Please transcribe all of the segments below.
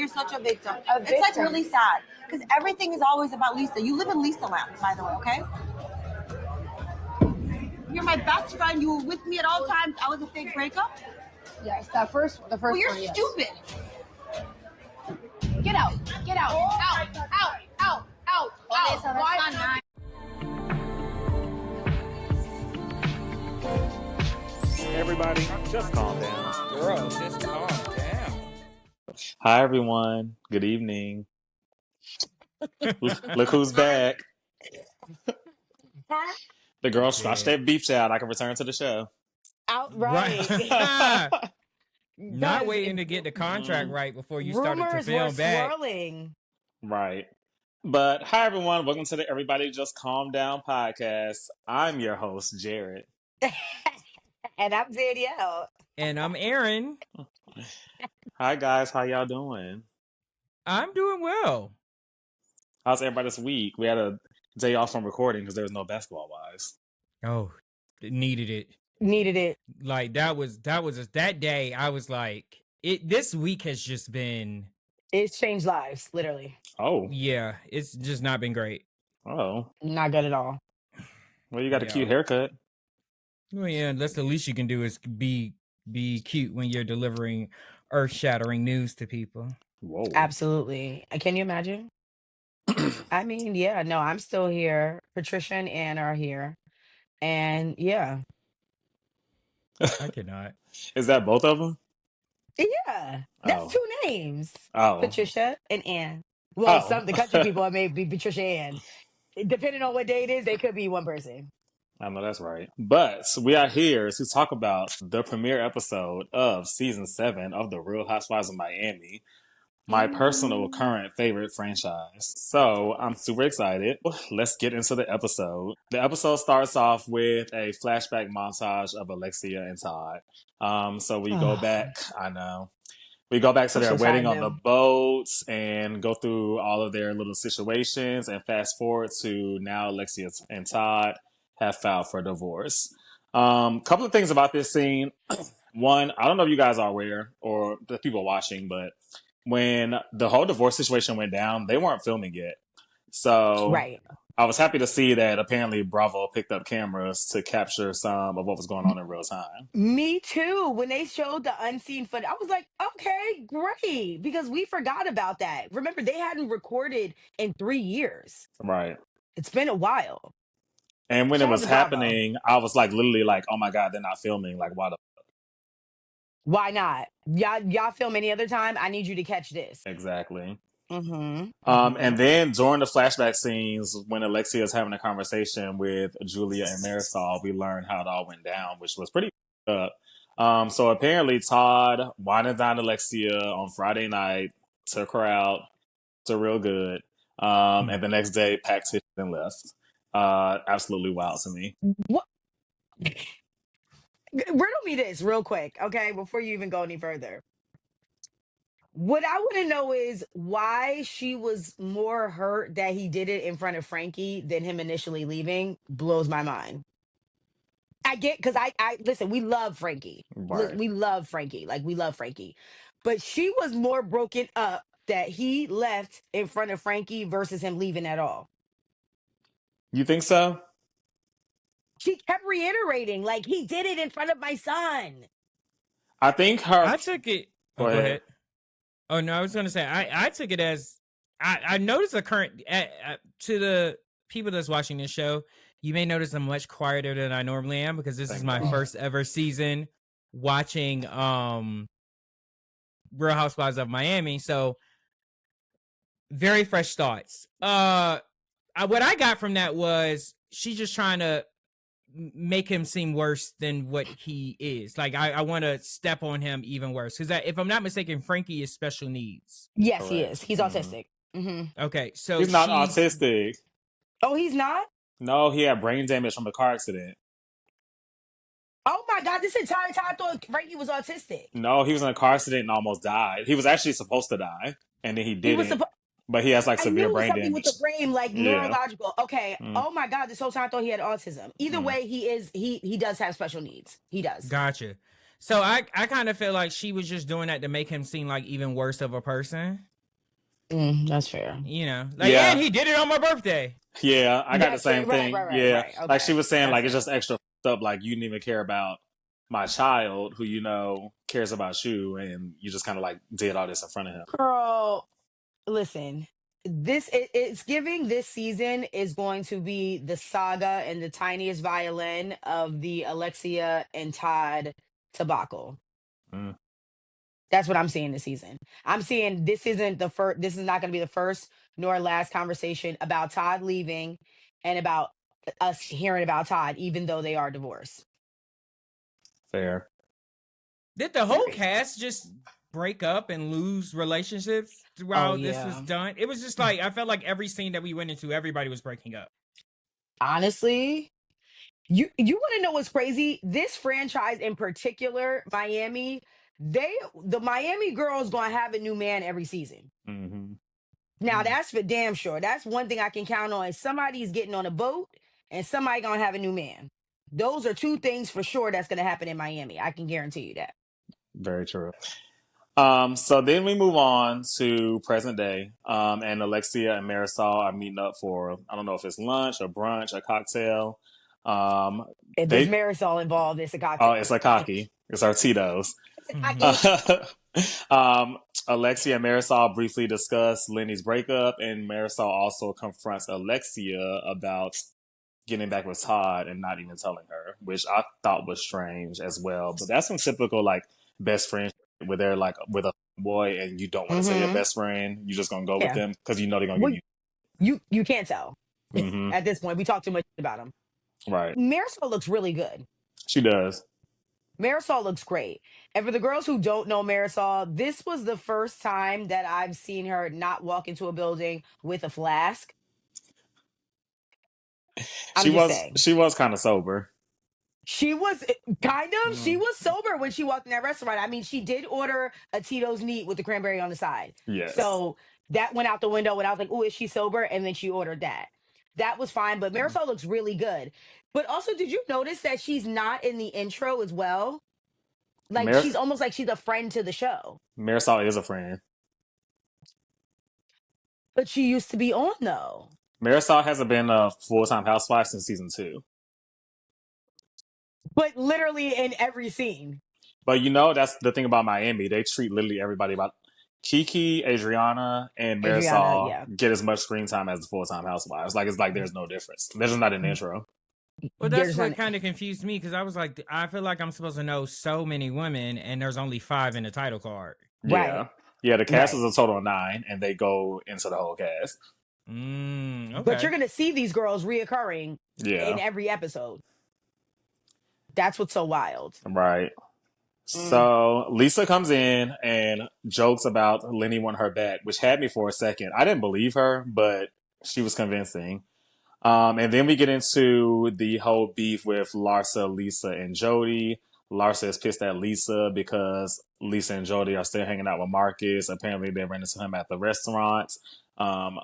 You're such a victim. A It's like victim. really sad because everything is always about Lisa. You live in Lisa land, by the way, okay? You're my best friend. You were with me at all times. I was a fake breakup. Yes, the first Well, you're one, yes. stupid. Get out. Get out. Out. Okay, so Why that's not Everybody, just calm down. Girl, just calm down. Hi, everyone. Good evening. Look who's back. The girl scratched that beef out. I can return to the show. Outright. Not waiting to get the contract right before you started to Rumors film were back. swirling. Right. But hi, everyone. Welcome to the Everybody Just Calm Down podcast. I'm your host, Jared. And I'm Danielle. And I'm Aaron. Hi, guys. How y'all doing? I'm doing well. How's everybody this week? We had a day off from recording because there was no basketball-wise. Oh, needed it. Needed it. Like that day. I was like, this week has just been. It's changed lives, literally. Oh. Yeah, it's just not been great. Oh. Not good at all. Well, you got a cute haircut. Well, yeah, that's the least you can do is be cute when you're delivering earth-shattering news to people. Whoa. Absolutely. Can you imagine? I mean, yeah, no, I'm still here. Patricia and Ann are here. And yeah. I cannot. Is that both of them? Yeah. That's Oh. two names. Oh. Patricia and Ann. Well, Oh. some the country people it may be Patricia and Ann. Depending on what day it is, they could be one person. I know that's right. But we are here to talk about the premiere episode of season 7 of The Real Housewives of Miami, my personal current favorite franchise. So I'm super excited. Let's get into the episode. The episode starts off with a flashback montage of Alexia and Todd. So we go back. I know. We go back to their wedding on the boats and go through all of their little situations and fast forward to now Alexia and Todd have filed for divorce. Couple of things about this scene. One, I don't know if you guys are aware or the people watching, but when the whole divorce situation went down, they weren't filming yet. So right. I was happy to see that apparently Bravo picked up cameras to capture some of what was going on in real time. Me too. When they showed the unseen footage, I was like, okay, great. Because we forgot about that. Remember, they hadn't recorded in 3 years. Right. It's been a while. And when it was happening, I was like, literally like, oh my God, they're not filming. Like, why the Why not? Y'all film any other time? I need you to catch this. Exactly. Mm-hmm. And then during the flashback scenes, when Alexia is having a conversation with Julia and Marisol, we learn how it all went down, which was pretty up. So apparently Todd winded down Alexia on Friday night, took her out to real good. And the next day packed his and left. Absolutely wild to me. What? Riddle me this real quick, okay, before you even go any further. What I want to know is why she was more hurt that he did it in front of Frankie than him initially leaving. Blows my mind. I get, because I listen, we love Frankie. Right. We love Frankie. Like, we love Frankie. But she was more broken up that he left in front of Frankie versus him leaving at all. You think so? She kept reiterating, like, he did it in front of my son. I think her... I took it... Go ahead. Oh, no, I was going to say, I took it as... I noticed a current... to the people that's watching this show, you may notice I'm much quieter than I normally am because this is my first ever season watching Real Housewives of Miami. So, very fresh thoughts. What I got from that was she's just trying to make him seem worse than what he is. Like, I want to step on him even worse. Because if I'm not mistaken, Frankie is special needs. Yes, correct. He is. He's autistic. Mm-hmm. Okay, so he's not autistic. Oh, he's not? No, he had brain damage from a car accident. Oh my God, this entire time I thought Frankie was autistic. No, he was in a car accident and almost died. He was actually supposed to die, and then he didn't. But he has like severe brain damage. With the brain, like neurological. Okay. Oh my God, this whole time I thought he had autism. Either way, he does have special needs. He does. Gotcha. So I kind of feel like she was just doing that to make him seem like even worse of a person. That's fair. You know, like, Yeah. and he did it on my birthday. Yeah, I got the That's same it. Right, thing. right, right, Yeah, right. like she Okay. was saying, That's like it's fair. just extra f***ed up. Like you didn't even care about my child, who you know cares about you, and you just kind of like did all this in front of him. Girl, listen. It's giving this season is going to be the saga and the tiniest violin of the Alexia and Todd debacle. Mm, That's what I'm seeing this season. I'm seeing this isn't the first. This is not going to be the first nor last conversation about Todd leaving and about us hearing about Todd, even though they are divorced. fair. Did the whole Period. cast just break up and lose relationships Oh throughout this was yeah. done? It was just like I felt like every scene that we went into, everybody was breaking up. Honestly, you want to know what's crazy? This franchise in particular, Miami, the Miami girls gonna have a new man every season. Hmm. Now that's for damn sure. That's one thing I can count on. Is somebody's getting on a boat and somebody gonna have a new man. Those are two things for sure that's gonna happen in Miami. I can guarantee you that. Very true. So then we move on to present day. And Alexia and Marisol are meeting up for, I don't know if it's lunch or brunch, a cocktail. If there's They Marisol involved, it's a Oh, cocktail. it's like cocky. It's our Tito's. It's a Mhm. cocky. Alexia and Marisol briefly discuss Lenny's breakup, and Marisol also confronts Alexia about getting back with Todd and not even telling her, which I thought was strange as well. But that's some typical like best friend shit where they're like with a boy and you don't want to tell your Mm-hmm. best friend, you're just gonna go with Yeah. them because you know they're gonna Well, give you. you can't tell Hmm. at this point. We talk too much about him. Right. Marisol looks really good. She does. Marisol looks great. And for the girls who don't know Marisol, this was the first time that I've seen her not walk into a building with a flask. I'm just saying. She was kind of sober. She was she Mm. was sober when she walked in that restaurant. I mean, she did order a Tito's neat with the cranberry on the side. Yes. So that went out the window and I was like, oh, is she sober? And then she ordered that. That was fine. But Marisol looks really good. But also, did you notice that she's not in the intro as well? Like Mar- she's almost like she's a friend to the show. Marisol is a friend. But she used to be on though. Marisol hasn't been a full time housewife since season 2. But literally in every scene. But you know, that's the thing about Miami. They treat literally everybody about Kiki, Adriana, and Adriana, Marisol yeah. get as much screen time as the full time housewives. Like it's like there's no difference. They're just not in the intro. Well, There's that's what not- kind of confused me because I was like, I feel like I'm supposed to know so many women, and there's only 5 in the title card. Right. Yeah. Yeah, the cast Right. is a total of 9 and they go into the whole cast. Okay. But you're gonna see these girls reoccurring Yeah. in every episode. That's what's so wild. Right. So Lisa comes in and jokes about Lenny wanting her back, which had me for a second. I didn't believe her, but she was convincing. And then we get into the whole beef with Larsa, Lisa, and Jody. Larsa is pissed at Lisa because Lisa and Jody are still hanging out with Marcus. Apparently, they ran into him at the restaurant.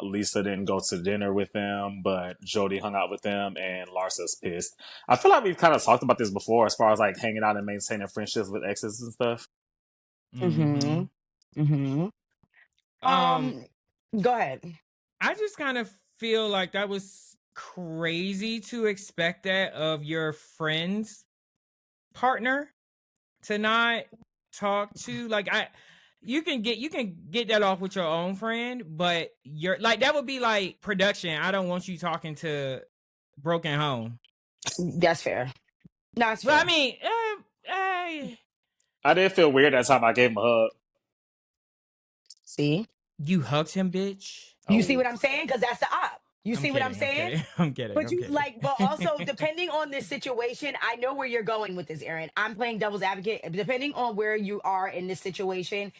Lisa didn't go to dinner with them, but Jody hung out with them, and Larsa's pissed. I feel like we've kind of talked about this before, as far as like hanging out and maintaining friendships with exes and stuff. Mhm. Mm-hmm. Go ahead. I just kind of feel like that was crazy to expect that of your friend's partner to not talk to. Like you can get that off with your own friend, but you're like that would be like production. I don't want you talking to Broken Home. That's fair. No, it's But fair. I mean, I did feel weird that time I gave him a hug. See? you hugged him, bitch. You see Oh. what I'm saying? Because that's the op. You see what I'm saying? I'm kidding. But you like, but also depending on this situation, I know where you're going with this, Aaron. I'm playing devil's advocate. Depending on where you are in this situation,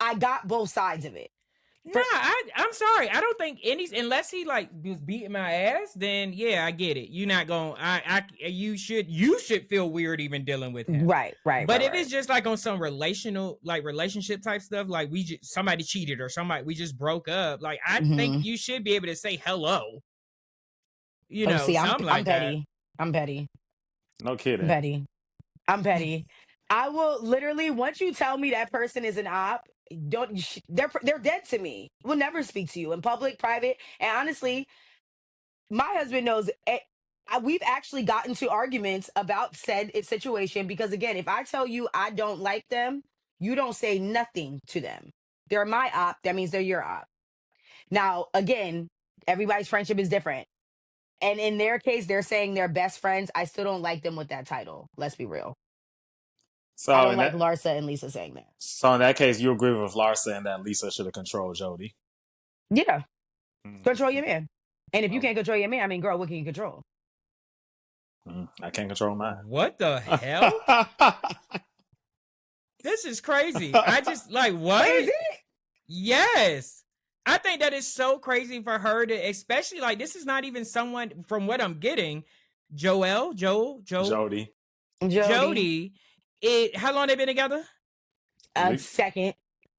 I got both sides of it. Nah, I'm sorry. I don't think unless he like was beating my ass, then yeah, I get it. You're not going you should feel weird even dealing with him. Right. But if it's just like on some relationship type stuff, like somebody cheated or we just broke up, like I think you should be able to say hello. You know, see, something I'm like petty. that. I'm petty. No kidding. I'm petty. I will literally, once you tell me that person is an op, they're dead to me. Will never speak to you in public, private, and honestly, my husband knows. We've actually gotten to arguments about said situation because again, if I tell you I don't like them, you don't say nothing to them. They're my op. That means they're your op. Now, again, everybody's friendship is different. And in their case, they're saying they're best friends. I still don't like them with that title. Let's be real. I So don't in like that Larsa and Lisa saying that. so in that case, you agree with Larsa and that Lisa should have controlled Jody. Yeah, Mm, control your man. And if you oh, can't control your man, I mean, girl, what can you control? I can't control mine. What the hell? This is crazy. I just like what? Is it? Yes. I think that is so crazy for her to, especially like this is not even someone from what I'm getting. Jody. Jody. How long they been together? A Le- second,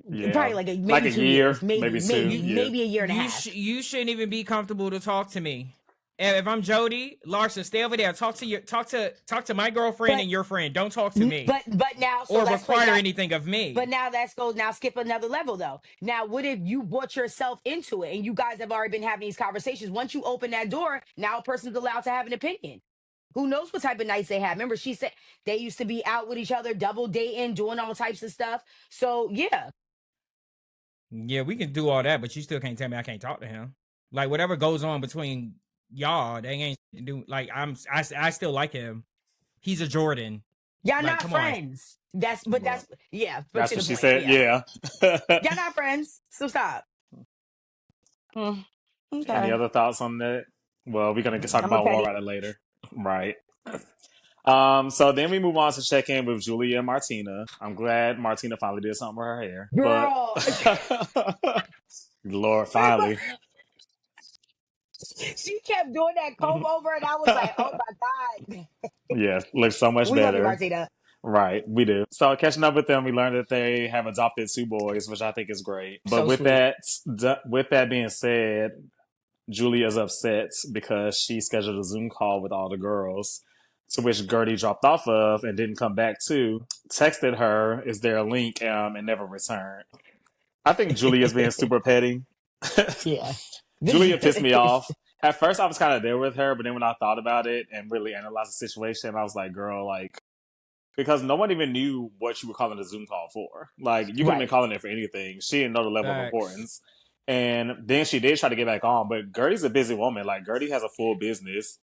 Yeah, probably like like maybe a 2 years, year, maybe, maybe two. maybe, Yeah. maybe a year and a You half. you shouldn't even be comfortable to talk to me. If I'm Jody, Larsa, stay over there. Talk to my girlfriend But and your friend. Don't talk to me but now, so or let's play require that. anything of me. But now let's go. Now skip another level though. Now, what if you brought yourself into it and you guys have already been having these conversations? Once you open that door, now a person's allowed to have an opinion. Who knows what type of nights they have? Remember, she said they used to be out with each other, double dating, doing all types of stuff. So yeah, Yeah, we can do all that, but you still can't tell me I can't talk to him. Like whatever goes on between y'all, they ain't do. Like I still like him. He's a Jordan. y'all Like, not come on. friends. That's Well, yeah. But that's to the what she point, said. yeah, Yeah. y'all not friends. So stop. Mm, Any okay, other thoughts on that? Well, we're gonna talk I'm a about War petty Rider later, right? So then we move on to check in with Julia and Martina. I'm glad Martina finally did something with her hair, but girl. Lord, finally, She kept doing that comb over, and I was like, "Oh my god, yeah, looks so much we love you, better. Martina." Right, we do. So catching up with them, we learned that they have adopted two boys, which I think is great. But So sweet. with that being said, Julia's upset because she scheduled a Zoom call with all the girls, to which Guerdy dropped off of and didn't come back to. Texted her, "Is there a link?" And never returned. I think Julia's being super petty. Yeah. Julia pissed me off. At first, I was kind of there with her, but then when I thought about it and really analyzed the situation, I was like, "Girl, like." Because no one even knew what you were calling a Zoom call for. Like, you could have been Right. calling it for anything. She didn't know the level of Facts. importance. And then she did try to get back on, but Gertie's a busy woman. Like, Gertie has a full business.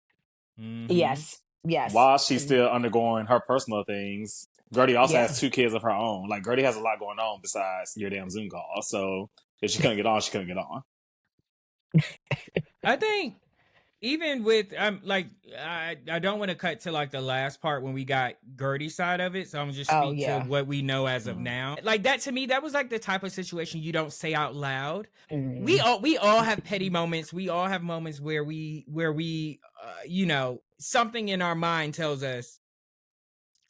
Mm-hmm. Yes. Yes. While she's still undergoing her personal things, Gertie also Yeah. has two kids of her own. Like, Gertie has a lot going on besides your damn Zoom call. So, if she couldn't get on, she couldn't get on. I think even with like I don't want to cut to like the last part when we got Gertie's side of it, so I'm gonna just Oh, speak yeah. to what we know as of Mhm. now. Like that to me, that was like the type of situation you don't say out loud. Mhm. We all have petty moments. We all have moments where we you know, something in our mind tells us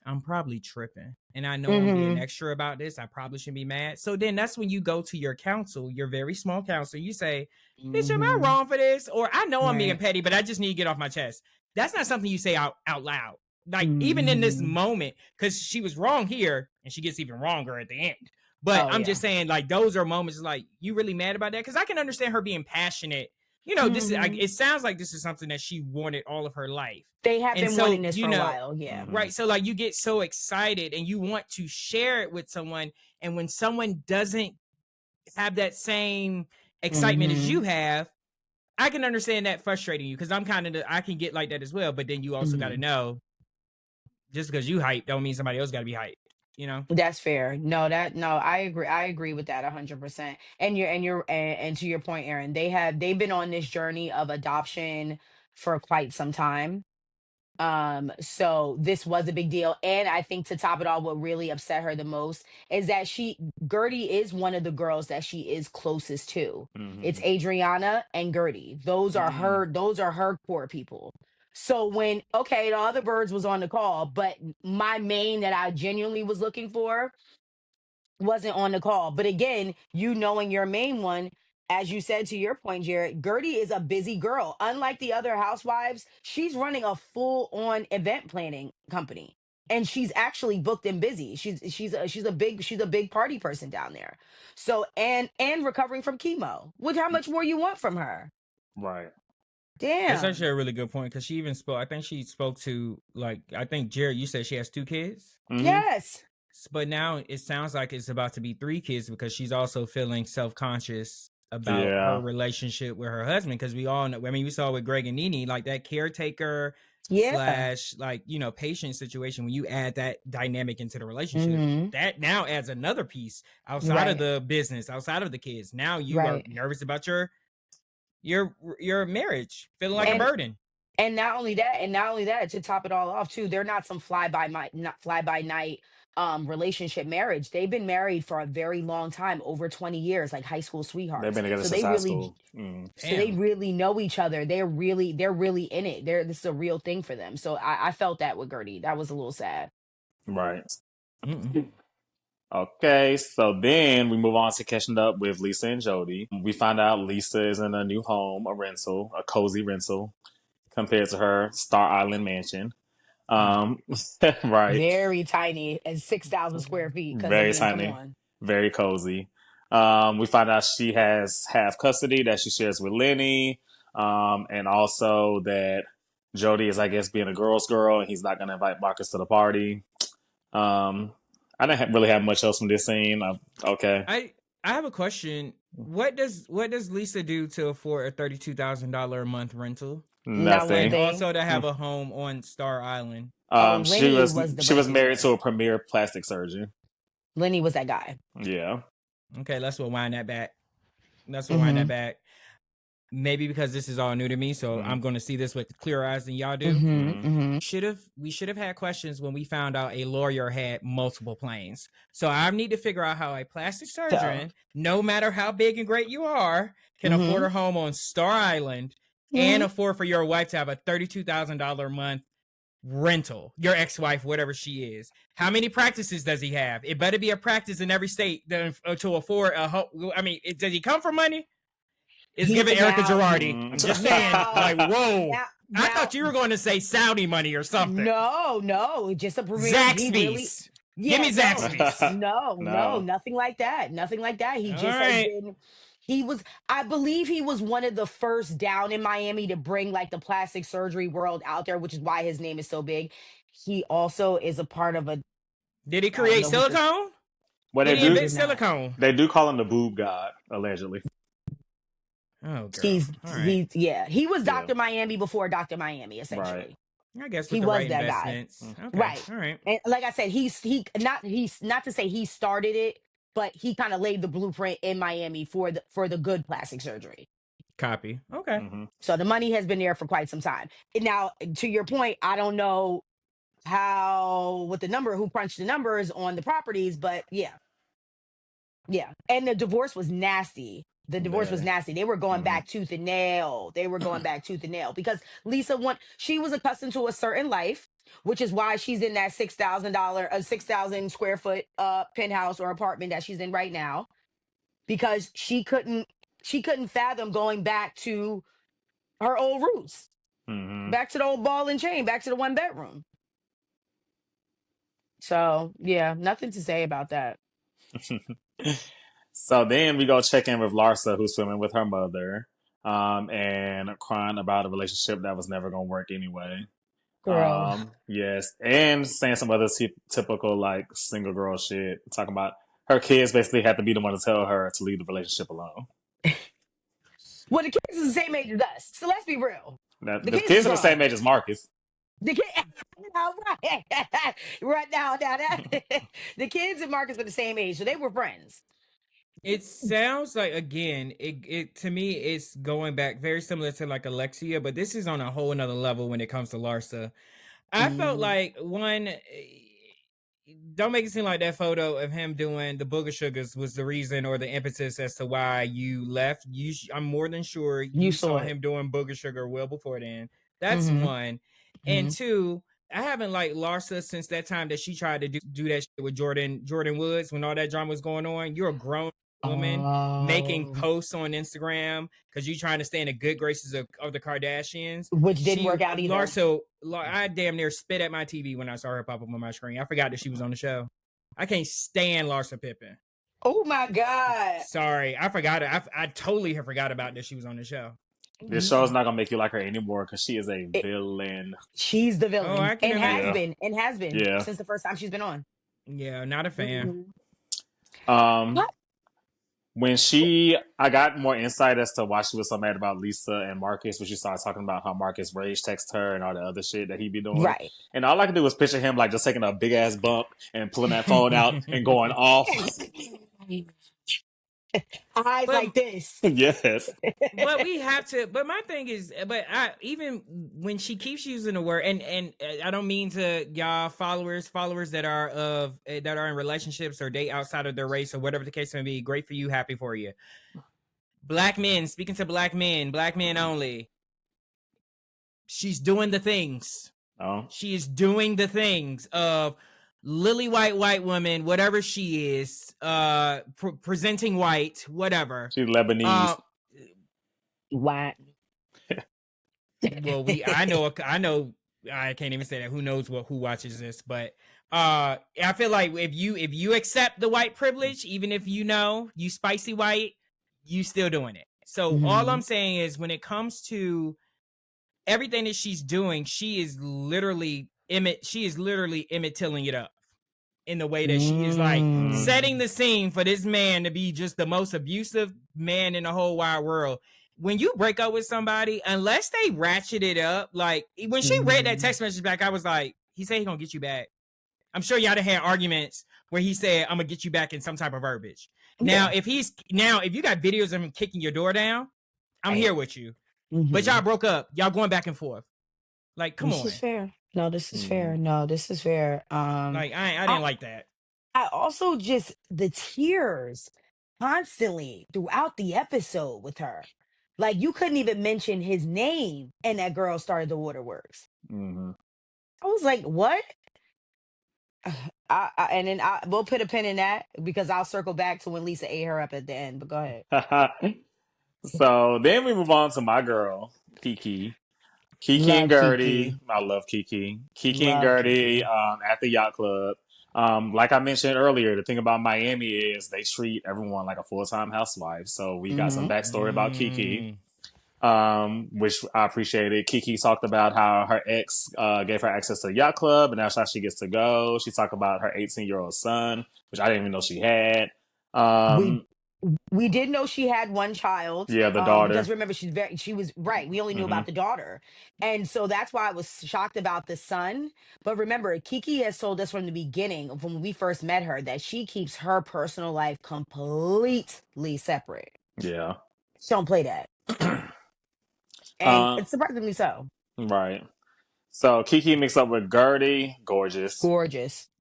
I'm probably tripping. And I know I'm being Mhm. extra about this. I probably shouldn't be mad. So then that's when you go to your counsel, your very small counsel. You say, "Bitch, am I Mhm. wrong for this?" Or I know I'm being Right. petty, but I just need to get off my chest. That's not something you say out loud. Like even in this Mhm. moment, because she was wrong here and she gets even wronger at the end. But Oh, I'm yeah. just saying, like, those are moments like you really mad about that? Because I can understand her being passionate. You know, this is Mhm. it sounds like this is something that she wanted all of her life. They have And been so, wanting this you for a know, while. Yeah. Mhm. right. So like you get so excited and you want to share it with someone. And when someone doesn't have that same excitement as you Mhm. have, I can understand that frustrating you because I'm kind of, I can get like that as well. But then you also got to Mhm. know just because you hype don't mean somebody else got to be hyped, you know? That's fair. No, I agree. I agree with that 100%. And to your point, Aaron, they've been on this journey of adoption for quite some time. So this was a big deal. And I think to top it all, what really upset her the most is that Gertie is one of the girls that she is closest to. It's Mhm. Adriana and Gertie. Mhm. Those are her core people. So when, okay, the other birds was on the call, but my main that I genuinely was looking for wasn't on the call. But again, you knowing your main one, as you said to your point, Jared, Gertie is a busy girl. Unlike the other housewives, she's running a full on event planning company. and she's actually booked and busy. She's a big party person down there. So and recovering from chemo. What how much more you want from her? Right. That's Damn. actually a really good point because she even spoke. I think she spoke to I think Jared. You said she has 2 kids, Mhm. Yes. but now it sounds like it's about to be 3 kids because she's also feeling self-conscious about her Yeah. relationship with her husband. Because we all know. I mean, we saw with Greg and Nene, like that caretaker Yeah. / patient situation. When you add that dynamic into the relationship, hmm that now adds another piece outside Right. of the business, outside of the kids. Now you are Right. nervous about your marriage, feeling like a Right. burden. And not only that, to top it all off too, they're not some fly by night relationship marriage. They've been married for a very long time, over 20 years, like high school They've sweethearts. been together So since they high really school. Mm. so they Damn. really know each other. They're really in it. This is a real thing for them. So I felt that with Gertie. That was a little sad. Right. Mm-mm. Okay, so then we move on to catching up with Lisa and Jody. We find out Lisa is in a new home, a cozy rental, compared to her Star Island mansion. Right. Very tiny and 6,000 square feet. Because I Very mean, come tiny, on. very cozy. We find out she has half custody that she shares with Lenny, and also that Jody is, I guess, being a girl's girl, and he's not going to invite Marcus to the party. I didn't really have much else from this scene. Okay, I have a question. What does Lisa do to afford a $32,000 a month rental, Not one nothing. and thing. also to have a home on Star Island? Oh, She Lenny was was the she was married breadwinner. to a premier plastic surgeon. Lenny was that guy. Yeah. Okay, let's rewind that back. hmm Maybe because this is all new to me, so Mhm. I'm going to see this with clearer eyes than y'all do. hmm We should have had questions when we found out a lawyer had multiple planes. So I need to figure out how a plastic surgeon, no matter how big and great you are, can afford hmm a home on Star Island and afford for your wife to have a $32,000 a month rental. Your ex-wife, whatever she is. How many practices does he have? It better be a practice in every state to afford a home. I mean, does he come for money? It's giving Erica now Girardi. Mhm. I'm just saying, like, whoa. now I now thought you were going to say Saudi money or something. no, just a premier. He really, Zaxby's. Give yeah, me no, Zaxby's. No. nothing like that, nothing like that. He All just has right. been. He was, I believe, he was one of the first down in Miami to bring like the plastic surgery world out there, which is why his name is so big. He also is a part of a. Did he I don't create know what this. silicone? Well, Did they he He do. invent did not. silicone? They do call him the boob god, allegedly. Oh, girl. He's All right. he was Yeah. Dr. Miami before Dr. Miami, Right. essentially. I guess He with the was right that guy. investments. Mm. Okay. Right. All right. And like I said, he's not to say he started it, but he kind of laid the blueprint in Miami for the good plastic surgery. Copy. Okay. Mhm. So the money has been there for quite some time. And now, to your point, I don't know who crunched the numbers on the properties, but yeah. And the divorce was nasty. Very. They were going Mhm. back tooth and nail. Because she was accustomed to a certain life, which is why she's in that $6,000 square foot penthouse or apartment that she's in right now, because she couldn't fathom going back to her old roots, Mhm. back to the old ball and chain, back to the 1 bedroom. So yeah, nothing to say about that. So then we go check in with Larsa, who's swimming with her mother, and crying about a relationship that was never going to work anyway. Girl. Yes, and saying some other typical like single girl shit, talking about her kids basically had to be the one to tell her to leave the relationship alone. Well, the kids is the same age as us, so let's be real. Now, The the kids is kids are the same grown. age as Marcus. The kid, all right, right now, the kids and Marcus were the same age, so they were friends. It sounds like, again, it to me it's going back very similar to like Alexia, but this is on a whole another level when it comes to Larsa. I felt Mhm. like don't make it seem like that photo of him doing the booger sugars was the reason or the impetus as to why you left. I'm more than sure you saw saw it. him doing booger sugar well before then. That's Mhm. one. And two, I haven't liked Larsa since that time that she tried to do that shit with Jordan Woods when all that drama was going on. You're a grown woman making Oh, posts on Instagram because you trying to stay in the good graces of the Kardashians. which didn't work out either. I damn near spit at my TV when I saw her pop up on my screen. I forgot that she was on the show. I can't stand Larsa Pippen. Oh my God. Sorry, I forgot it. I totally have forgot about that she was on the show. This show's not gonna make you like her anymore because she is a It- villain. She's the Oh, villain I can and imagine. has been Yeah. since the first time she's been on. Yeah, not a fan. What? When I got more insight as to why she was so mad about Lisa and Marcus when she started talking about how Marcus rage texted her and all the other shit that he be doing. Right. And all I could do was picture him like just taking a big ass bump and pulling that phone out and going off. Eyes like this. Yes. But we have to. But my thing is, even when she keeps using the word, and I don't mean to y'all followers that are in relationships or date outside of their race or whatever the case may be. Great for you, happy for you. Black men, speaking to black men only. She's doing the things. Oh. She is doing the things of lily white woman, whatever she is, presenting white, whatever. She's Lebanese. What? Well, I know, I can't even say that. Who knows who watches this? But I feel like if you accept the white privilege, even if you know you spicy white, you still doing it. So all I'm saying is, when it comes to everything that she's doing, she is literally tilling it up in the way that she is like setting the scene for this man to be just the most abusive man in the whole wide world. When you break up with somebody, unless they ratchet it up, like when she read that text message back, I was like, he said he gonna get you back. I'm sure y'all had arguments where he said, I'm gonna get you back in some type of verbiage. Now, if you got videos of him kicking your door down, I'm here with you. But y'all broke up. Y'all going back and forth. Like, come on. This is fair. No, this is fair. No, this is fair. Like, I didn't like that. I also just the tears constantly throughout the episode with her. Like, you couldn't even mention his name, and that girl started the waterworks. Mm-hmm. I was like, what? We'll put a pin in that because I'll circle back to when Lisa ate her up at the end. But go ahead. So then we move on to my girl, Kiki. Kiki and Guerdy. I love Kiki. Kiki and Guerdy at the yacht club. Like I mentioned earlier, the thing about Miami is they treat everyone like a full-time housewife. So we got some backstory about Kiki, which I appreciated. Kiki talked about how her ex gave her access to the yacht club, and that's how she gets to go. She talked about her 18-year-old son, which I didn't even know she had. We did know she had one child. Yeah, the daughter. Because remember, she was right. We only knew about the daughter. And so that's why I was shocked about the son. But remember, Kiki has told us from the beginning, when we first met her, that she keeps her personal life completely separate. Yeah. She don't play that. And it's surprisingly so. Right. So Kiki mixed up with Guerdy. Gorgeous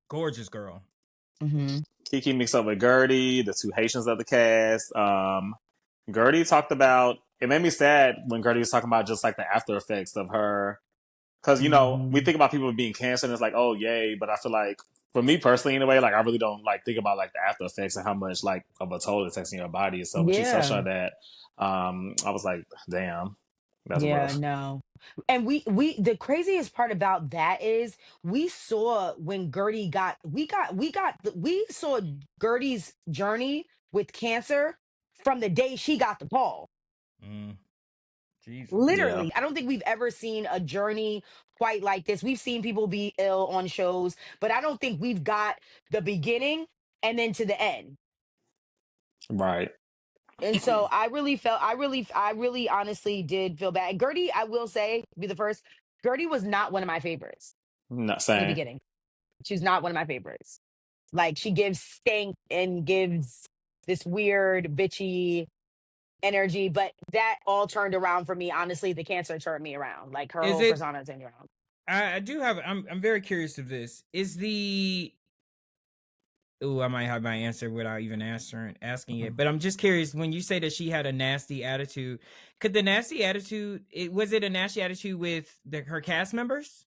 Girl. Kiki mixed up with Guerdy, the two Haitians of the cast. Guerdy talked about, it made me sad when Guerdy was talking about just like the after effects of her. Because, you know, we think about people being cancer and it's like, oh, yay. But I feel like, for me personally, anyway, like I really don't like think about like the after effects and how much like of a toll it takes in your body. So when she touched on that, I was like, damn. That's rough. No. And the craziest part about that is we saw when Guerdy we saw Guerdy's journey with cancer from the day she got the call. Jesus. Literally, yeah. I don't think we've ever seen a journey quite like this. We've seen people be ill on shows, but I don't think we've got the beginning and then to the end. Right. And so I really honestly did feel bad. Guerdy, I will say, be the first, Guerdy was not one of my favorites. Not saying. In the beginning. She was not one of my favorites. Like, she gives stank and gives this weird, bitchy energy, but that all turned around for me. Honestly, the cancer turned me around. Like, her whole persona turned around. I do have, I'm very curious of this. I might have my answer without even asking it. But I'm just curious, when you say that she had a nasty attitude, was it a nasty attitude with her cast members?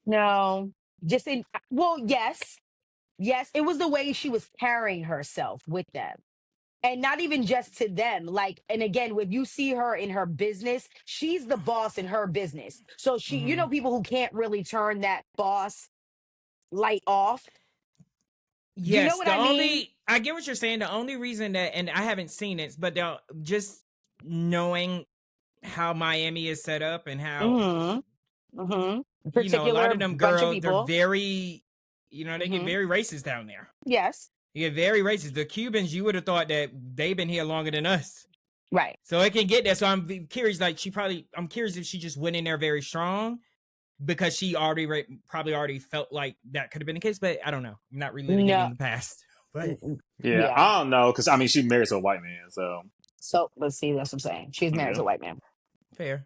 No. Yes. Yes, it was the way she was carrying herself with them. And not even just to them. Like, and again, when you see her in her business, she's the boss in her business. So she, you know, people who can't really turn that boss light off. Do you know Yes, what I mean? I get what you're saying. The only reason that, and I haven't seen it, but just knowing how Miami is set up and how, a lot Particular of them bunch of girls, they're people. very, they get very racist down there. Yes. You get very racist. The Cubans, you would have thought that they've been here longer than us. Right. So it can get there. So I'm curious, like I'm curious if she just went in there very strong because she probably already felt like that could have been the case, but I don't know. I'm not reliving it No. in the past. But Yeah, I don't know, because I mean, she married to a white man, so. So let's see. That's what I'm saying. She's married to a white man. fair.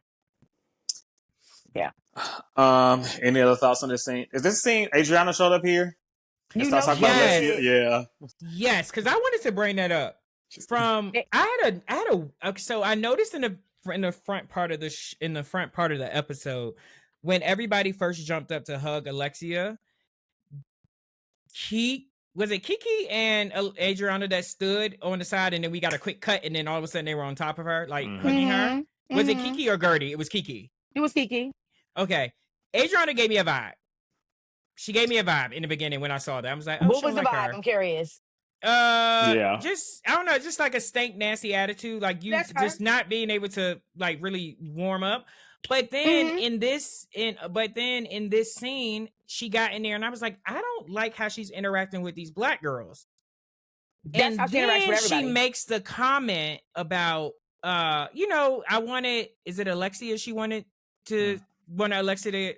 Yeah. Any other thoughts on this scene? Is this scene Adriana showed up here? You Starts know, talking about yes. Alexia? Yeah. Yes, because I wanted to bring that up. From so I noticed in the front part of the episode when everybody first jumped up to hug Alexia, was it Kiki and Adriana that stood on the side, and then we got a quick cut, and then all of a sudden they were on top of her, like hugging her. Was it Kiki or Guerdy? It was Kiki. It was Kiki. Okay, Adriana gave me a vibe. She gave me a vibe in the beginning when I saw that. I was like, oh, what was the like vibe? her. I'm curious. Just I don't know, just like a stank nasty attitude, like you just not being able to like really warm up. But then in this scene, she got in there and I was like, I don't like how she's interacting with these black girls. That's how she interacts with everybody. She makes the comment about is it Alexia she wanted Alexia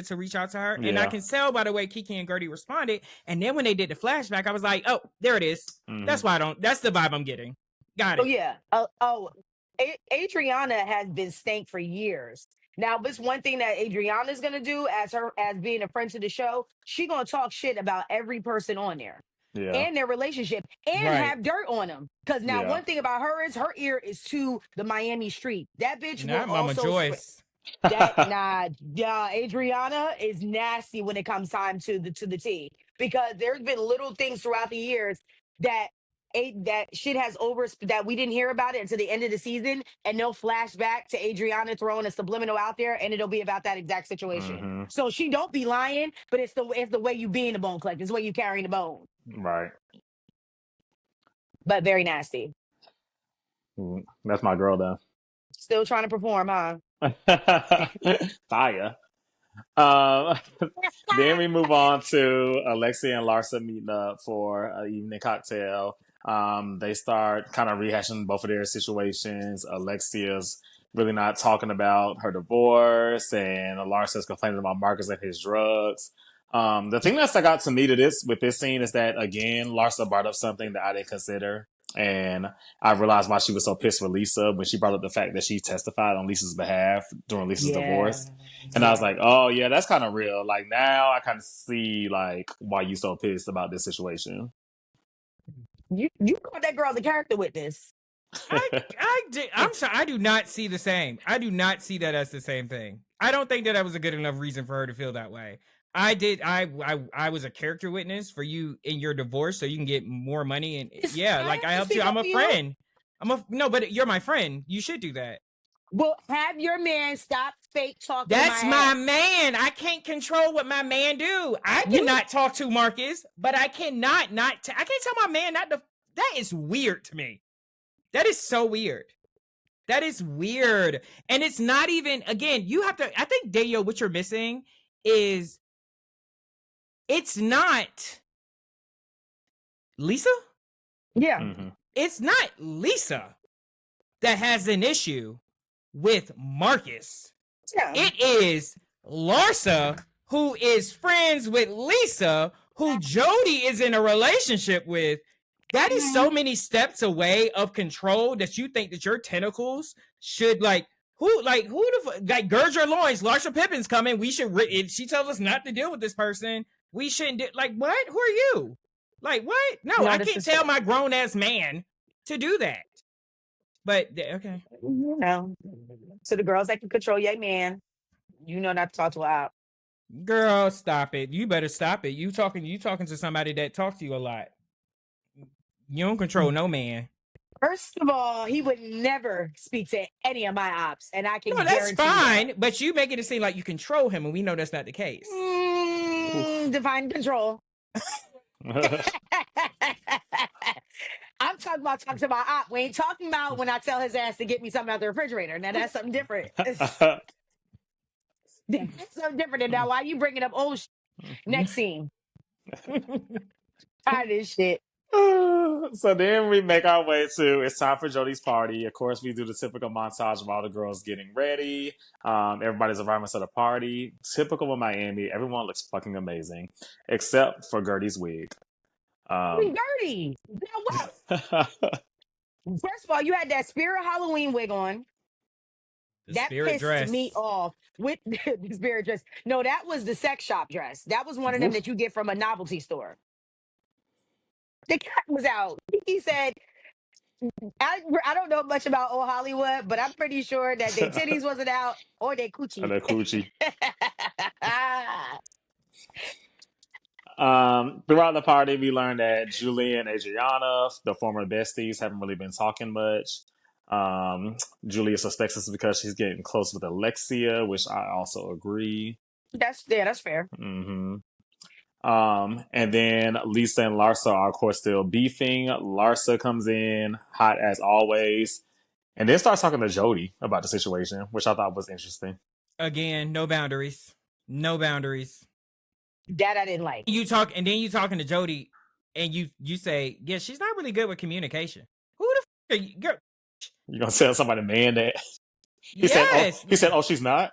to reach out to her. And I can tell by the way Kiki and Guerdy responded. And then when they did the flashback, I was like, oh, there it is. That's the vibe I'm getting. Got it. Oh, yeah. Adriana has been stank for years. Now, this one thing that Adriana is going to do as being a friend to the show, she going to talk shit about every person on there. Yeah. And their relationship and have dirt on them. Because now one thing about her is her ear is to the Miami street. That bitch not will Mama also Joyce. Adriana is nasty when it comes time to the tea, because there's been little things throughout the years that shit has that we didn't hear about it until the end of the season, and they'll flash back to Adriana throwing a subliminal out there, and it'll be about that exact situation. So she don't be lying, but it's the way you being the bone collector, it's the way you carrying the bone. Right. But very nasty. That's my girl, though. Still trying to perform, huh? Fire. Then we move on to Alexia and Larsa meeting up for an evening cocktail. They start kind of rehashing both of their situations. Alexia's really not talking about her divorce, and Larsa's complaining about Marcus and his drugs. The thing that stuck out to me with this scene is that, again, Larsa brought up something that I didn't consider. And I realized why she was so pissed with Lisa when she brought up the fact that she testified on Lisa's behalf during Lisa's divorce. And I was like, oh, yeah, that's kind of real. Like, now I kind of see, like, why you so pissed about this situation. You called that girl the character witness. I'm sorry, I do not see the same. I do not see that as the same thing. I don't think that was a good enough reason for her to feel that way. I was a character witness for you in your divorce so you can get more money, and I helped you. I'm a friend. But you're my friend. You should do that. Well, have your man stop fake talking. That's my man. I can't control what my man do. I cannot talk to Marcus, but I cannot I can't tell my man not to. That is weird to me. That is so weird. That is weird. And it's not even, again, you have to, I think, Daniel, what you're missing is it's not Lisa. Yeah. It's not Lisa that has an issue with Marcus. Yeah. It is Larsa, who is friends with Lisa, who Jody is in a relationship with. That is so many steps away of control that you think that your tentacles should gird your loins. Larsa Pippen's coming. We should. If she tells us not to deal with this person, we shouldn't do. Like, what? Who are you? Like, what? No, I can't tell my grown ass man to do that. But okay, so the girls that can control your man, not to talk to her out. Girl, stop it. You better stop it. You talking to somebody that talks to you a lot. You don't control no man. First of all, he would never speak to any of my ops, and I can No, that's guarantee that. fine. But you making it seem like you control him, and we know that's not the case. Divine control. I'm talking about talking to my op. We ain't talking about when I tell his ass to get me something out the refrigerator. Now that's something different. That's something different. And now why you bringing up old next scene? Tired of this shit. So then we make our way to it's time for Jody's party. Of course, we do the typical montage of all the girls getting ready. Everybody's arriving to the party. Typical of Miami. Everyone looks fucking amazing, except for Gertie's wig. Guerdy. Now what? First of all, you had that Spirit Halloween wig on. The That spirit pissed dress. me off with the spirit dress. No, that was the sex shop dress. That was one of them that you get from a novelty store. The cat was out. He said, I don't know much about old Hollywood, but I'm pretty sure that their titties wasn't out or their And coochie. the coochie. Throughout the party, we learned that Julie and Adriana, the former besties, haven't really been talking much. Julia suspects this because she's getting close with Alexia, which I also agree. That's fair. Mm-hmm. And then Lisa and Larsa are, of course, still beefing. Larsa comes in, hot as always, and then starts talking to Jody about the situation, which I thought was interesting. Again, no boundaries. No boundaries. That I didn't like. You talking to Jody, and you say, yeah, she's not really good with communication. Who the fuck are you? Girl? You gonna tell somebody, man, that he Yes. said, oh, she's not.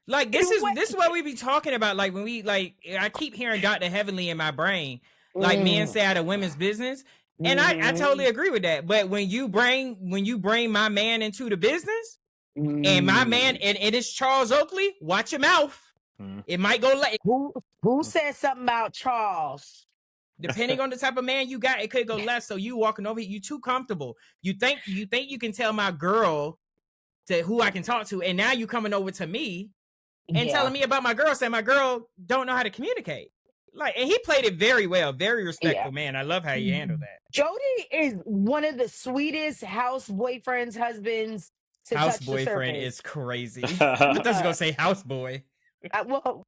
Like this is what we be talking about. Like when we I keep hearing Dr. Heavenly in my brain. Like men say out of women's business. And I totally agree with that. But when you bring my man into the business, and my man and it's Charles Oakley, watch your mouth. It might go like who said something about Charles? Depending on the type of man you got, it could go left. So you walking over, you too comfortable. You think you can tell my girl to who I can talk to, and now you coming over to me and telling me about my girl, saying my girl don't know how to communicate. Like, and he played it very well, very respectful, man. I love how you handled that. Jody is one of the sweetest house boyfriends, husbands to house touch boyfriend the surface. is crazy. I thought I was gonna say house boy. Well,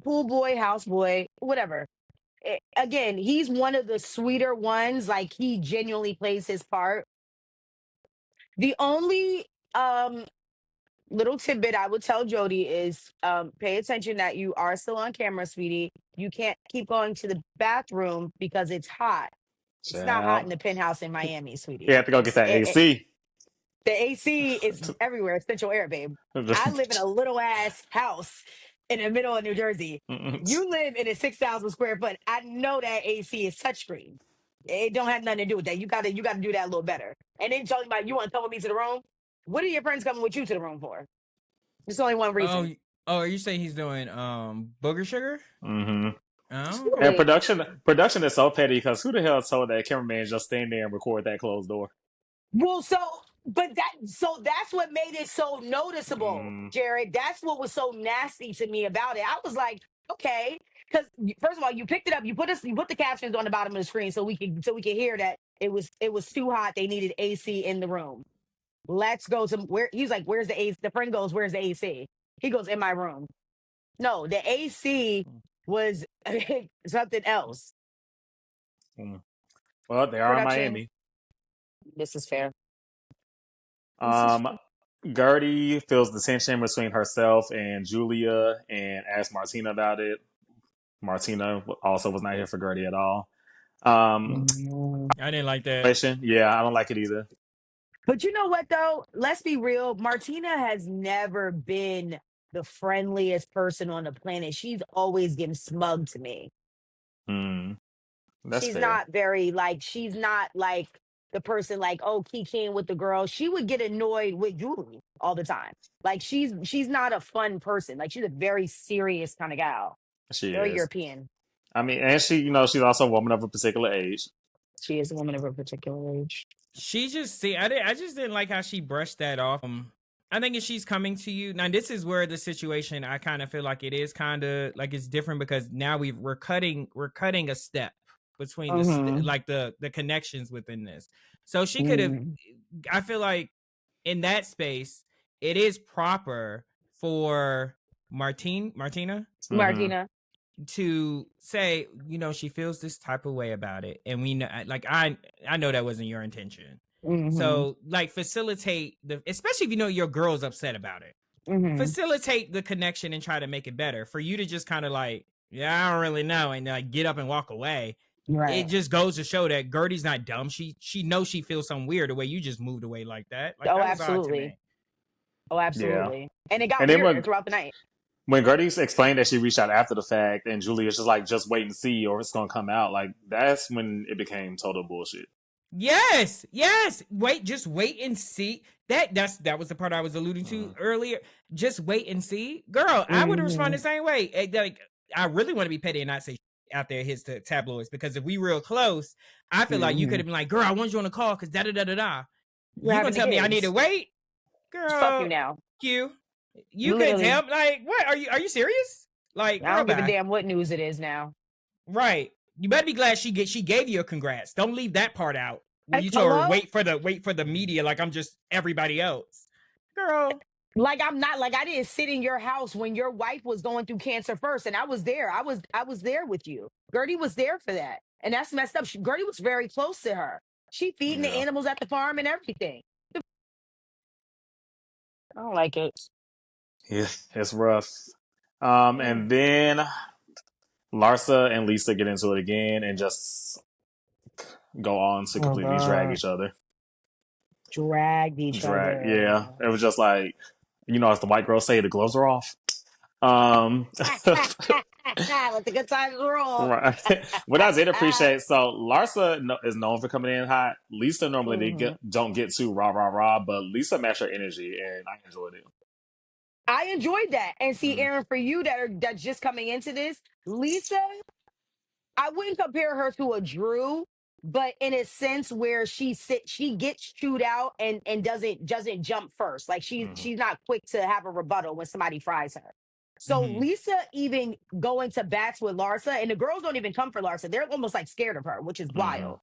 pool boy, house boy, whatever. Again, he's one of the sweeter ones. Like he genuinely plays his part. The only little tidbit I would tell Jody is pay attention that you are still on camera, sweetie. You can't keep going to the bathroom because it's hot. It's not hot in the penthouse in Miami, sweetie. You have to go get that AC. The AC is everywhere. It's central air, babe. I live in a little ass house in the middle of New Jersey. You live in a 6,000 square foot. I know that AC is touchscreen. It don't have nothing to do with that. You gotta do that a little better. And then talking about you want to come with me to the room. What are your friends coming with you to the room for? There's only one reason. Oh, are you saying he's doing booger sugar? Mm-hmm. Oh. And production is so petty because who the hell told that cameraman just stand there and record that closed door? Well, that's what made it so noticeable, Jared. That's what was so nasty to me about it. I was like, okay, because first of all, you picked it up, you put the captions on the bottom of the screen so we can hear that it was too hot. They needed AC in the room. Let's go to where he's like, where's the AC? The friend goes, where's the AC? He goes, in my room. No, the AC was something else. Well, they are in Miami. This is fair. Guerdy feels the tension between herself and Julia and asks Martina about it. Martina also was not here for Guerdy at all. I didn't like that. Yeah, I don't like it either. But you know what, though? Let's be real. Martina has never been the friendliest person on the planet. She's always getting smug to me. That's she's fair. not very she's not like the person like, oh, kikiing with the girl. She would get annoyed with Julie all the time. Like she's not a fun person. Like she's a very serious kind of gal. She very is European. I mean, and she, she's also a woman of a particular age. She is a woman of a particular age. She just I just didn't like how she brushed that off. I think if she's coming to you now, this is where the situation I kind of feel like it is kind of like it's different because now we're cutting a step between the connections within this. So she could have. I feel like in that space, it is proper for Martina Martina. to say, she feels this type of way about it, and we know, like I know that wasn't your intention. So like facilitate especially if your girl's upset about it. Facilitate the connection and try to make it better. For you to just kind of like, I don't really know, and like get up and walk away. Right. It just goes to show that Guerdy's not dumb. She knows she feels something weird the way you just moved away like that. Like, that was odd to me. Oh, absolutely. Yeah. And it got And then weirder throughout the night. When Guerdy explained that she reached out after the fact, and Julia's just like, just wait and see, or it's gonna come out. Like, that's when it became total bullshit. Yes. Just wait and see. That was the part I was alluding to earlier. Just wait and see, girl. I would respond the same way. Like, I really want to be petty and not say out there hits the tabloids, because if we real close, I feel like you could have been like, girl, I want you on the call because da da da da da. You gonna tell me I need to wait, girl? Fuck you now. You could tell, like, what are you serious? Like, I don't give a damn what news it is now. Right. You better be glad she gave you a congrats. Don't leave that part out. When you told her wait for the media, like I'm just everybody else, girl. Like I'm not, like I didn't sit in your house when your wife was going through cancer first, and I was there. I was there with you. Guerdy was there for that, and that's messed up. Guerdy was very close to her. She feeding the animals at the farm and everything. I don't like it. Yeah, it's rough. And then Larsa and Lisa get into it again and just go on to completely drag each other. Dragged each other. Yeah, it was just like, as the white girls say, the gloves are off. Let the good times roll. Right. What I did appreciate, so Larsa is known for coming in hot. Lisa normally don't get too rah, but Lisa matched her energy, and I enjoyed it. I enjoyed that. And see, Aaron, for you that's just coming into this, Lisa, I wouldn't compare her to a Drew, but in a sense where she gets chewed out and doesn't jump first. Like she's not quick to have a rebuttal when somebody fries her. So Lisa even going to bats with Larsa, and the girls don't even come for Larsa. They're almost like scared of her, which is wild.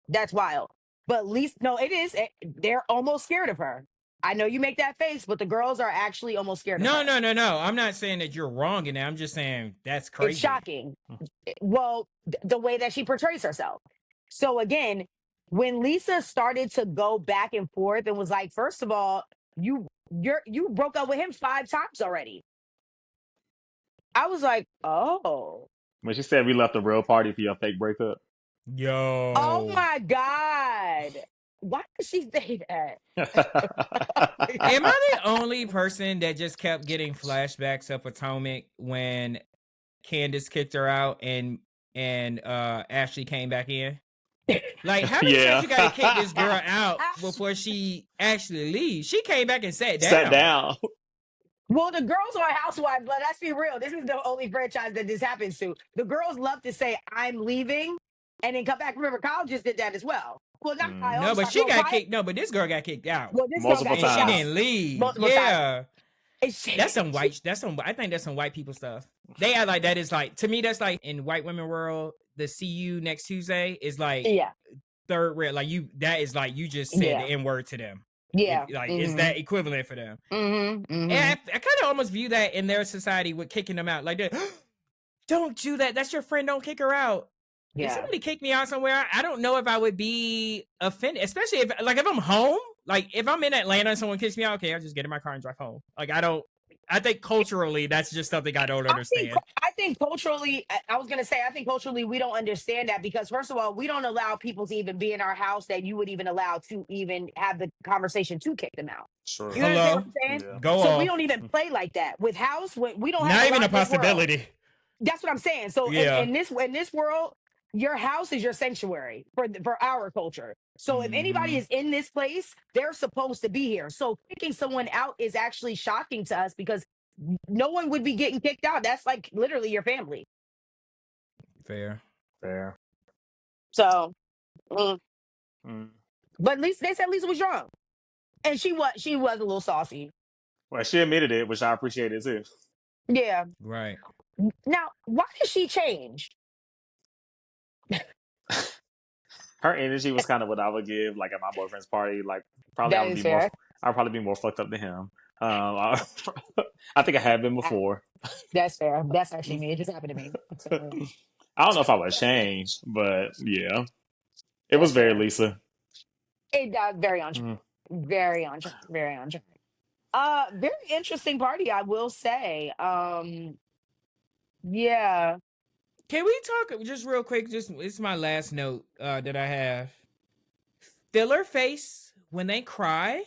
That's wild. But Lisa, no, it is. They're almost scared of her. I know you make that face, but the girls are actually almost scared of her. No. I'm not saying that you're wrong in that. I'm just saying that's crazy. It's shocking. Well, the way that she portrays herself. So again, when Lisa started to go back and forth and was like, first of all, you broke up with him 5 times already. I was like, oh. When she said we left the real party for your fake breakup. Yo. Oh my God. Why did she say that? Am I the only person that just kept getting flashbacks of Potomac when Candace kicked her out and Ashley came back in? Like, how many times you gotta kick this girl out before she actually leaves? She came back and sat down. Well, the girls are Housewives, but let's be real. This is the only franchise that this happens to. The girls love to say, I'm leaving, and then come back. Remember, Kyle just did that as well. Well, not Kyle. No, but she got kicked. No, but this girl got kicked out. Well, this multiple girl got times. She didn't leave. Multiple times. That's some white. I think that's some white people stuff. They are like, that is like, to me, that's like in white women world. The see you next Tuesday is like third rare. Like that is like you just said the N word to them. Yeah, is that equivalent for them? And I kind of almost view that in their society with kicking them out. Like, don't do that. That's your friend. Don't kick her out. Yeah. If somebody kicked me out somewhere, I don't know if I would be offended, especially if I'm home. Like, if I'm in Atlanta and someone kicks me out, okay, I'll just get in my car and drive home. Like, I think culturally, that's just something I don't understand. I think culturally, I was going to say, I think culturally, we don't understand that because, first of all, we don't allow people to even be in our house that you would even allow to even have the conversation to kick them out. Sure. You understand what I'm saying? Yeah. Go so off. we don't even play like that. With house, we don't have not even a possibility. That's what I'm saying. So in this world, your house is your sanctuary for our culture. So if anybody is in this place, they're supposed to be here. So kicking someone out is actually shocking to us because no one would be getting kicked out. That's like literally your family. Fair. So, but at least they said Lisa was wrong, and she was a little saucy. Well, she admitted it, which I appreciated too. Yeah. Right. Now, why did she change? her energy was kind of what I would give like at my boyfriend's party. Like probably That is fair. I'd probably be more fucked up than him. I think I have been I- before. That's fair. That's actually me. It just happened to me. So I don't know if I would change, but yeah, it was that's very fair. Lisa. It very on track. Mm. Very on track. Very on track. Very interesting party, I will say. Yeah. Can we talk just real quick? Just it's my last note that I have. Filler face when they cry.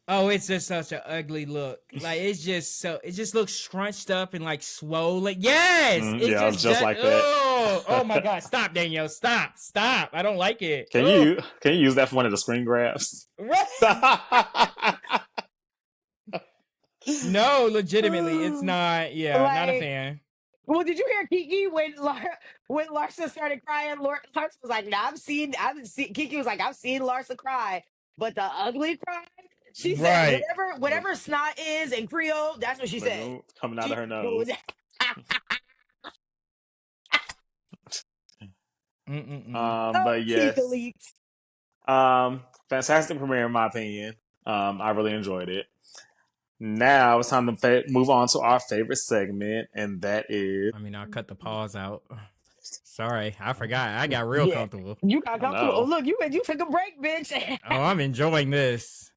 Oh, it's just such an ugly look. Like it just looks scrunched up and like swollen. Yes, it Yeah, just just does, like that. oh my God! Stop, Danielle. Stop. I don't like it. Can Ugh. you use that for one of the screen grabs? Right. No, legitimately, it's not. Yeah, not a Like, fan. well, did you hear Kiki when Larsa started crying? Larsa was like, "No, I've seen." Kiki was like, "I've seen Larsa cry, but the ugly cry." She said, Right. "Whatever snot is in Creole, that's what she said." Coming out of her She, nose. But Keith yes. Elite. Fantastic premiere in my opinion. I really enjoyed it. Now it's time to move on to our favorite segment, and that is. I mean, I'll cut the pause out. Sorry, I forgot. I got real Yeah. comfortable. You got I comfortable. Oh, know. look, you took a break, bitch. Oh, I'm enjoying this.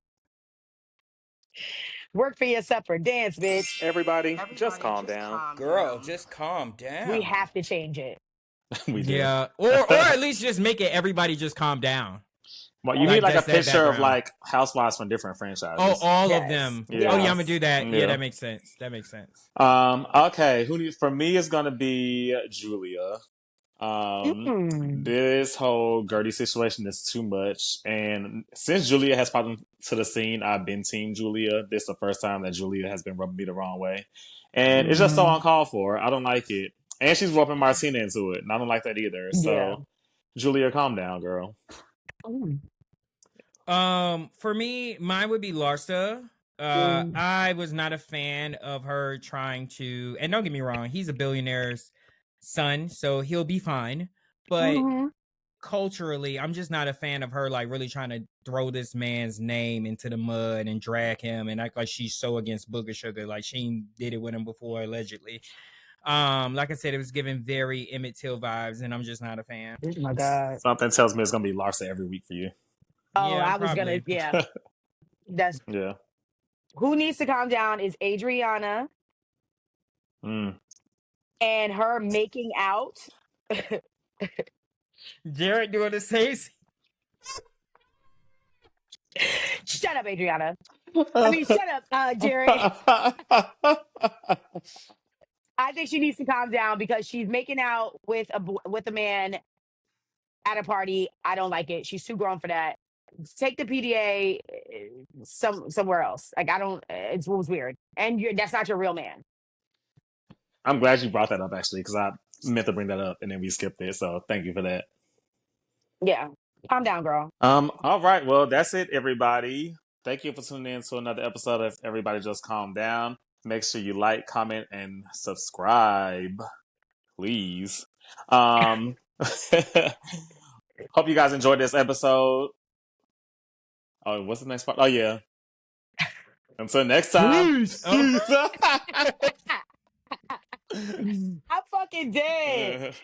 Work for your supper. Dance, bitch. Everybody, just calm down. Girl, just calm down. We have to change it. We do. Yeah, or at least just make it everybody just calm down. Well, you Like, need like a just that picture of background. like housewives from different franchises. Oh, all Yes. of them. Yeah. Oh yeah, I'm gonna do that. Yeah, Yeah. that makes sense. Okay. For me is gonna be Julia. This whole Guerdy situation is too much, and since Julia has popped into the scene, I've been Team Julia. This is the first time that Julia has been rubbing me the wrong way, and it's just so uncalled for. I don't like it, and she's roping Martina into it, and I don't like that either. So, Yeah. Julia, calm down, girl. For me, mine would be Larsa. I was not a fan of her trying to, and don't get me wrong, he's a billionaire's son, so he'll be fine. But culturally, I'm just not a fan of her like really trying to throw this man's name into the mud and drag him and act like she's so against Booger Sugar, like she did it with him before allegedly. Like I said, it was giving very Emmett Till vibes, and I'm just not a fan. Oh my God. Something tells me it's gonna be Larsa every week for you. Oh, Yeah, I was gonna. probably. Yeah. That's Yeah. who needs to calm down is Adriana Mm. and her making out. Jared doing the same. Shut up, Adriana. I mean, shut up, Jared. I think she needs to calm down because she's making out with a man at a party. I don't like it. She's too grown for that. Take the PDA somewhere else. Like I don't. It was weird, and that's not your real man. I'm glad you brought that up actually, because I meant to bring that up and then we skipped it. So thank you for that. Yeah, calm down, girl. All right. Well, that's it, everybody. Thank you for tuning in to another episode of Everybody Just Calm Down. Make sure you like, comment, and subscribe, please. Hope you guys enjoyed this episode. Oh, what's the next part? Oh, yeah. Until next time. Peace. Oh. I'm fucking dead.